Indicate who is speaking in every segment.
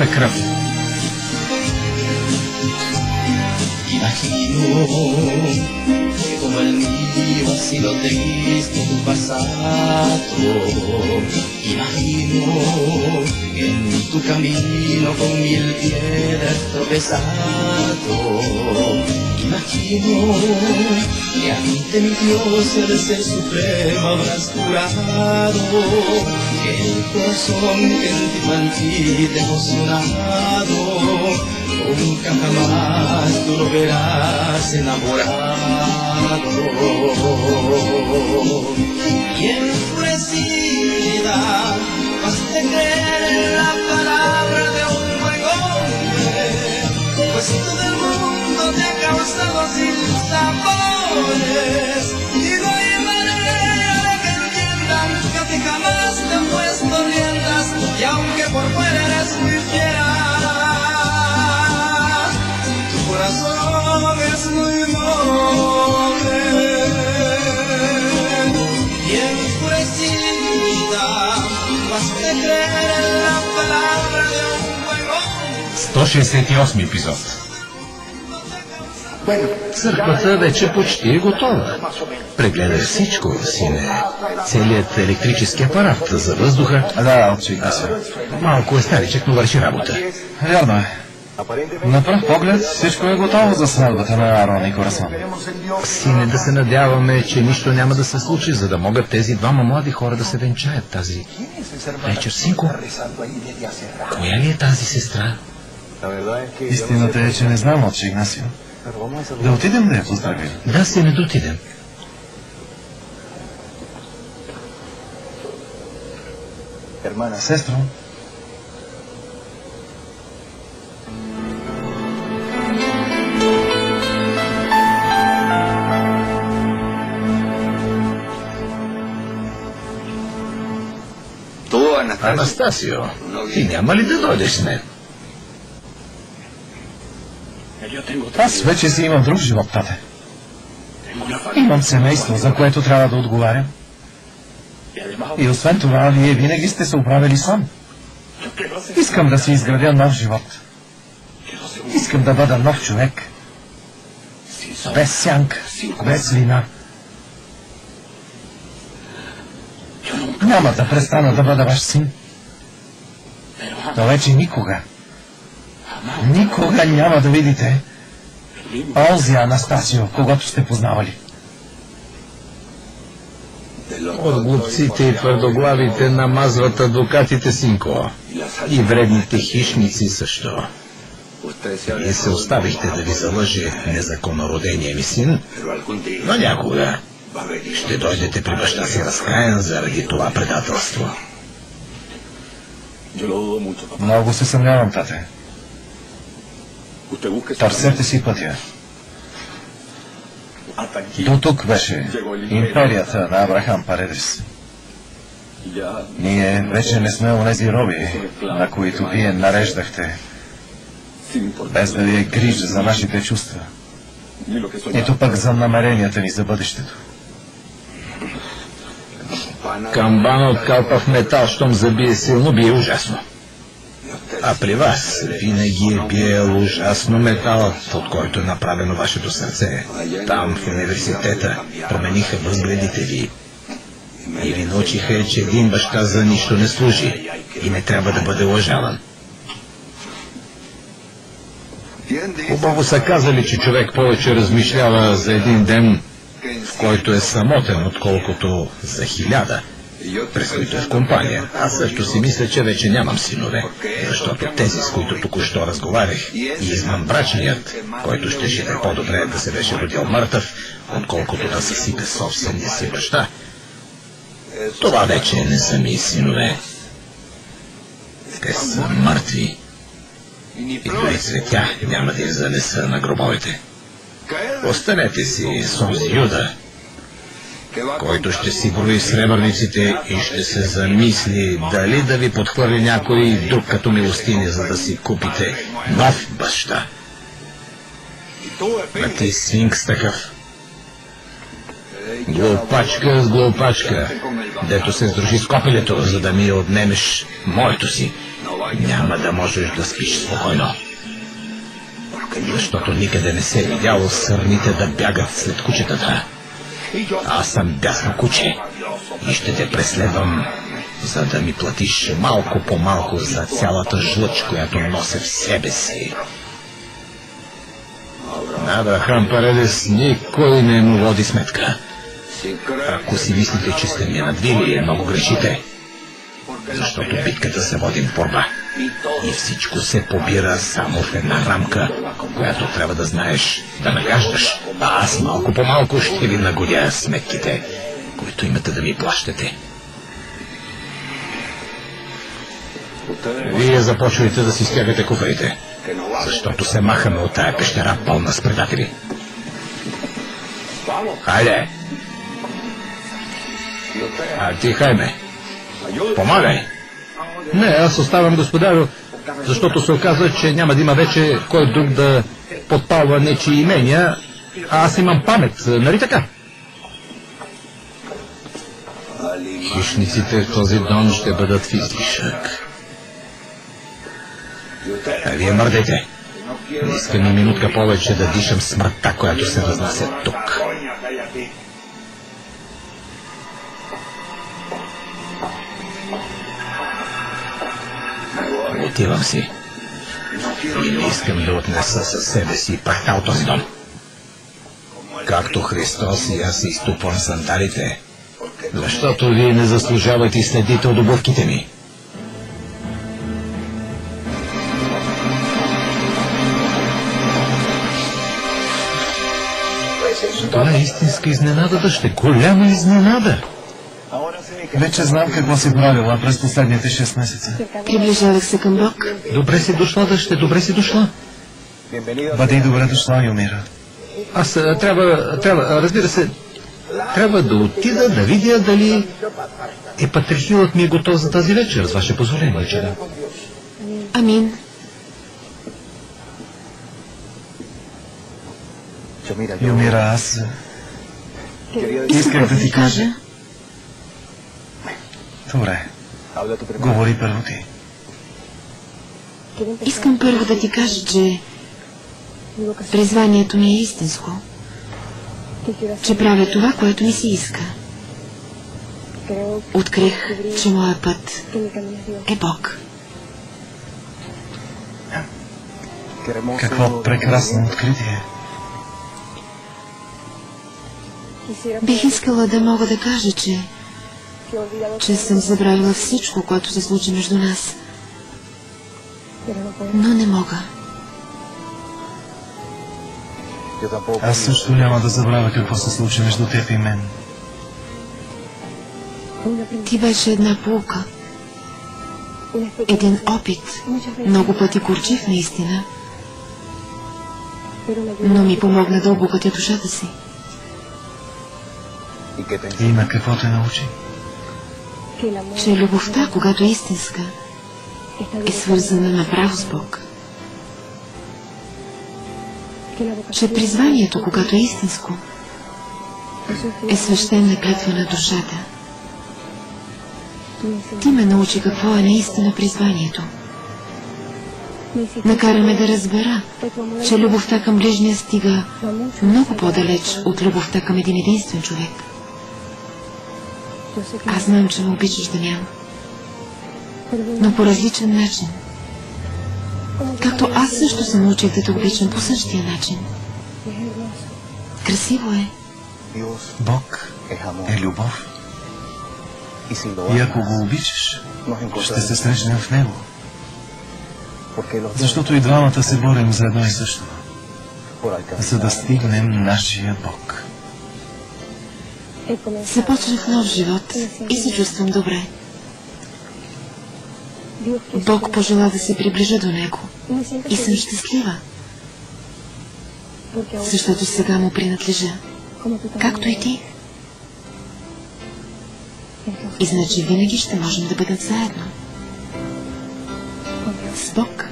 Speaker 1: чиста кръв.
Speaker 2: Imagino que como el mío ha sido triste tu pasado. Imagino que en tu camino con mil piedras tropezado. Imagino que ante mi Dios el Ser Supremo habrás jurado que el corazón que en ti maldita emocionado nunca jamás tú lo verás enamorado. Y enfurecida vas a creer en la palabra de un buen hombre, pues todo el mundo te ha causado sin sabores. Y no hay manera de que entiendan que a ti jamás te han puesto riendas, y aunque por fuera eres muy fiera, corazón es muy noble. Y enfurecida vas a creer en la palabra de un buen hombre.
Speaker 1: 168 епизод. Църквата вече почти е готова. Прегледай всичко, сине. Целият електрически апарат за въздуха.
Speaker 3: Да, отчига се.
Speaker 1: Малко е старичък, но върши работа.
Speaker 3: Вярно е. На пръв поглед всичко е готово за сватбата на Арон и Корасан.
Speaker 1: Сине, да се надяваме, че нищо няма да се случи, за да могат тези двама млади хора да се венчаят тази вечер. Синко, коя ли е тази сестра?
Speaker 3: Истината е, че не знам, отче Игнасио. Да отидем да я поздравим.
Speaker 1: Да, сине, да отидем.
Speaker 3: Сестро,
Speaker 1: Анастасио, ти няма ли да дойдеш с мен?
Speaker 3: аз вече си имам друг живот, тате. Имам семейство, за което трябва да отговарям. И освен това, вие винаги сте се оправили сам. Искам да си изградя нов живот. Искам да бъда нов човек. Без сянка, без вина. Няма да престана да бъда ваш син. Но вече никога няма да видите онзи Анастасио, когато сте познавали.
Speaker 1: От глупците и твърдоглавите намазват адвокатите, синко. И вредните хищници също. Вие се оставихте да ви залъже незаконнородения ми син, но някога ще дойдете при баща си разкаян заради това предателство.
Speaker 3: Много се съмнявам, тате. Търсете си пътя. До тук беше империята на Абрахам Паредис. Ние вече не сме онези роби, на които вие нареждахте, без да ви е грижа за нашите чувства. Нито пък за намеренията ни за бъдещето.
Speaker 1: Камбан от калпав метал, щом забие силно, бие ужасно. А при вас винаги е биел ужасно металът, от който е направено вашето сърце. Там, в университета, промениха възгледите ви. И ви научиха, че един баща за нищо не служи и не трябва да бъде уважаван. Хубаво са казали, че човек повече размишлява за един ден, в който е самотен, отколкото за 1000, през които е в компания. Аз също си мисля, че вече нямам синове, защото тези, с които току-що разговарях, и извънбрачният, който щеше да е по-добре да се беше родил мъртъв, отколкото да съсипе собствения си баща, това вече не са ми синове. Те са мъртви. И дори цветя няма да я занеса на гробовете. Останете си с онзи Юда, който ще си брои сребърниците и ще се замисли дали да ви подхвърли някой друг като милостини, за да си купите нов баща. А ти сфинкс такъв. Глупачка с глупачка, дето се сдружи с копелето, за да ми отнемеш моето си. няма да можеш да спиш спокойно. Защото никъде не се е видяло сърните да бягат след кучетата. Аз съм бясно куче и ще те преследвам, за да ми платиш малко по малко за цялата жлъч, която нося в себе си. Нада, Хампаредес, никой не му води сметка. Ако си мислите, че сте ме надвили, много грешите. Защото битката се води в борба. И всичко се побира само в една рамка, която трябва да знаеш да нагаждаш. А аз малко по малко ще ви нагодя сметките, които имате да ми плащате. Вие започвайте да си стягате куфарите, защото се махаме от тая пещера пълна с предатели. Хайде! А ти, Хайме, помагай! Не, аз оставам, господарю, защото се оказва, че няма да има вече кой друг да подпалва нечии имения, а аз имам памет, нали така? Хищниците в този дом ще бъдат в излишък. А вие мърдайте. Не искам и минутка повече да дишам смъртта, която се разнася тук. Отивам си. И не искам да отнеса със себе си прахта от този дом. Както Христос, и аз си изтупвам сандалите, защото вие не заслужавате и следите от обувките ми. Това е истинска изненада, дъще. Голяма изненада.
Speaker 3: Вече знам какво си правила през последните 6 месеца.
Speaker 4: Приближавах се към Бог.
Speaker 1: Добре си дошла, дъще, добре си дошла.
Speaker 3: Бъди добре дошла, Юмира.
Speaker 1: Аз разбира се, трябва да отида да видя дали епатрихилът ми е готов за тази вечер, с ваше позволение, чеда.
Speaker 4: Амин.
Speaker 3: Юмира, аз исках да ти кажа. Добре. Говори първо ти.
Speaker 4: Искам първо да ти кажа, че призванието ми е истинско. Че правя това, което ми се иска. Открих, че моя път е Бог.
Speaker 3: Какво прекрасно откритие.
Speaker 4: Бих искала да мога да кажа, че съм забравила всичко, което се случи между нас. Но не мога.
Speaker 3: Аз също няма да забравя какво се случи между теб и мен.
Speaker 4: Ти беше една поука. Един опит. Много пъти горчив наистина. Но ми помогна да обогатя душата си.
Speaker 3: И на какво те научи?
Speaker 4: Че любовта, когато е истинска, е свързана направо с Бог. Че призванието, когато е истинско, е свещена клетва на душата. Ти ме научи какво е наистина призванието. Накараме да разбера, че любовта към ближния стига много по-далеч от любовта към един единствен човек. Аз знам, че ме обичаш, Дамян, но по различен начин. Както аз също се научих да те обичам по същия начин. Красиво е.
Speaker 3: Бог е любов. И ако го обичаш, ще се срещнем в него. Защото и двамата се борим за едно и също. За да стигнем нашия Бог.
Speaker 4: Започнах нов живот и се чувствам добре. Бог пожела да се приближа до него и съм щастлива. Защото сега му принадлежа, както и ти. И значи винаги ще можем да бъдем заедно. С Бог.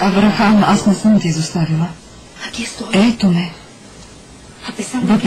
Speaker 5: Аврахам, аз не съм ти изоставила. Ето ме. Въпреки